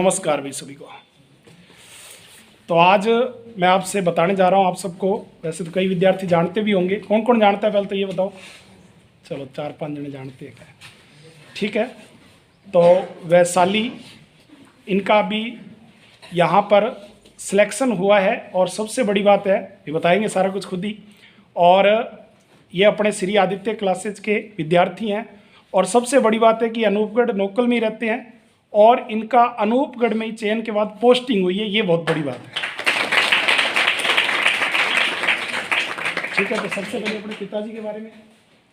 नमस्कार भाई सभी को। तो आज मैं आपसे बताने जा रहा हूँ आप सबको। वैसे तो कई विद्यार्थी जानते भी होंगे, कौन कौन जानता है पहले तो ये बताओ। चलो 4-5 जने जानते हैं, ठीक है। तो वैशाली इनका भी यहाँ पर सिलेक्शन हुआ है और सबसे बड़ी बात है, ये बताएंगे सारा कुछ खुद ही। और ये अपने श्री आदित्य क्लासेज के विद्यार्थी हैं और सबसे बड़ी बात है कि अनूपगढ़ नोकल में ही रहते हैं और इनका अनूपगढ़ में ही चयन के बाद पोस्टिंग हुई है, ये बहुत बड़ी बात है, ठीक है। तो सबसे पहले अपने पिताजी के बारे में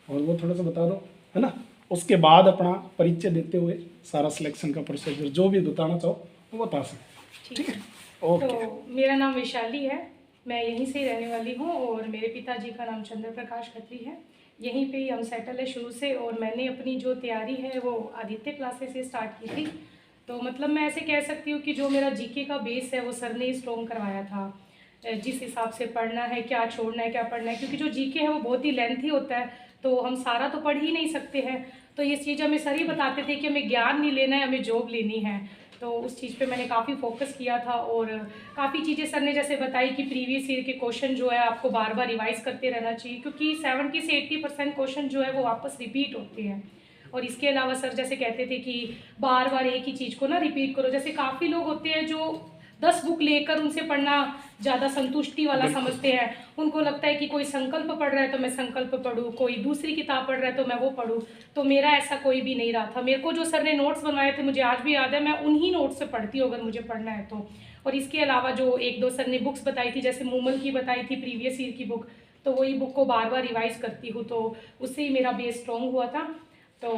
और वो थोड़ा सा बता दो, है ना। उसके बाद अपना परिचय देते हुए सारा सिलेक्शन का प्रोसीजर जो भी बताना चाहो वो बता सकते, ठीक है। ओके। तो मेरा नाम वैशाली है, मैं यहीं से ही रहने वाली हूँ और मेरे पिताजी का नाम चंद्र प्रकाश खत्री है। यहीं पे ही हम सेटल है शुरू से और मैंने अपनी जो तैयारी है वो आदित्य क्लासेस से स्टार्ट की थी। तो मतलब मैं ऐसे कह सकती हूँ कि जो मेरा जीके का बेस है वो सर ने स्ट्रॉन्ग करवाया था, जिस हिसाब से पढ़ना है, क्या छोड़ना है, क्या पढ़ना है, क्योंकि जो जीके है वो बहुत ही लेंथी होता है तो हम सारा तो पढ़ ही नहीं सकते हैं। तो ये चीज़ हमें सर ही बताते थे कि हमें ज्ञान नहीं लेना है, हमें जॉब लेनी है। तो उस चीज़ पे मैंने काफ़ी फोकस किया था और काफ़ी चीज़ें सर ने जैसे बताई कि प्रीवियस ईयर के क्वेश्चन जो है आपको बार बार रिवाइज करते रहना चाहिए, क्योंकि 70 से 80% क्वेश्चन जो है वो वापस रिपीट होते हैं। और इसके अलावा सर जैसे कहते थे कि बार बार एक ही चीज़ को ना रिपीट करो। जैसे काफ़ी लोग होते हैं जो 10 बुक लेकर उनसे पढ़ना ज़्यादा संतुष्टि वाला समझते हैं। उनको लगता है कि कोई संकल्प पढ़ रहा है तो मैं संकल्प पढ़ूँ, कोई दूसरी किताब पढ़ रहा है तो मैं वो पढ़ूँ। तो मेरा ऐसा कोई भी नहीं रहा था। मेरे को जो सर ने नोट्स बनवाए थे मुझे आज भी याद है, मैं उन्हीं नोट्स से पढ़ती हूँ अगर मुझे पढ़ना है तो। और इसके अलावा जो 1-2 सर ने बुक्स बताई थी, जैसे मूमल की बताई थी प्रीवियस ईयर की बुक, तो वही बुक को बार बार रिवाइज करती हूँ, तो उससे ही मेरा बेस स्ट्रॉन्ग हुआ था। तो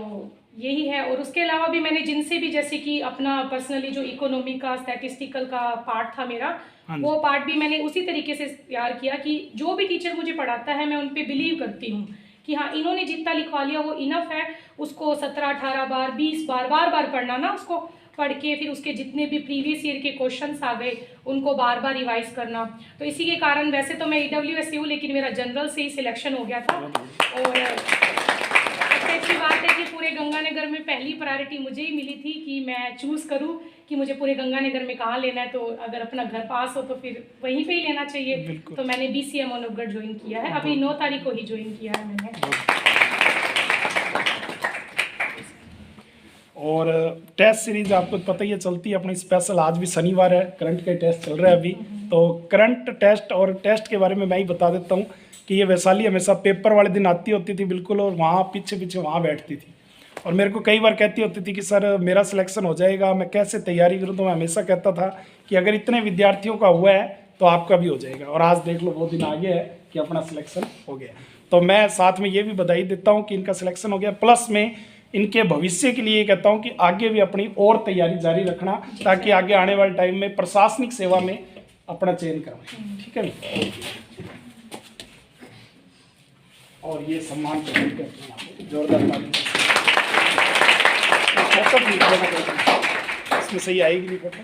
यही है। और उसके अलावा भी मैंने जिनसे भी, जैसे कि अपना पर्सनली जो इकोनॉमी का स्टैटिस्टिकल का पार्ट था मेरा, वो पार्ट भी मैंने उसी तरीके से तैयार किया कि जो भी टीचर मुझे पढ़ाता है मैं उन पे बिलीव करती हूँ कि हाँ इन्होंने जितना लिखवा लिया वो इनफ है। उसको 17-18 बार 20 बार बार पढ़ना ना, उसको पढ़ के फिर उसके जितने भी प्रीवियस ईयर के क्वेश्चंस आ गए उनको बार बार रिवाइज करना। तो इसी के कारण वैसे तो मैं EWS से हूँ लेकिन मेरा जनरल से ही सिलेक्शन हो गया था। और सबसे अच्छी बात है कि पूरे गंगानगर में पहली प्रायोरिटी मुझे ही मिली थी कि मैं चूज़ करूं कि मुझे पूरे गंगानगर में कहाँ लेना है। तो अगर अपना घर पास हो तो फिर वहीं पे ही लेना चाहिए। तो मैंने BCM अनूपगढ़ ज्वाइन किया है, अभी 9 तारीख को ही ज्वाइन किया है मैंने। और टेस्ट सीरीज आपको पता ही है चलती है अपनी स्पेशल। आज भी शनिवार है, करंट के टेस्ट चल रहा है अभी। तो करंट टेस्ट और टेस्ट के बारे में मैं ही बता देता हूँ कि ये वैशाली हमेशा पेपर वाले दिन आती होती थी बिल्कुल, और वहाँ पीछे वहाँ बैठती थी और मेरे को कई बार कहती होती थी कि सर मेरा सिलेक्शन हो जाएगा, मैं कैसे तैयारी करूँ। तो मैं हमेशा कहता था कि अगर इतने विद्यार्थियों का हुआ है तो आपका भी हो जाएगा। और आज देख लो बहुत दिन आगे है कि अपना सिलेक्शन हो गया। तो मैं साथ में ये भी बधाई देता हूँ कि इनका सिलेक्शन हो गया, प्लस में इनके भविष्य के लिए कहता हूँ कि आगे भी अपनी और तैयारी जारी रखना ताकि आगे आने वाले टाइम में प्रशासनिक सेवा में अपना चयन करवाएं, ठीक है। और ये सम्मान जोरदार ताली। इसमें सही आएगी नहीं फोटो।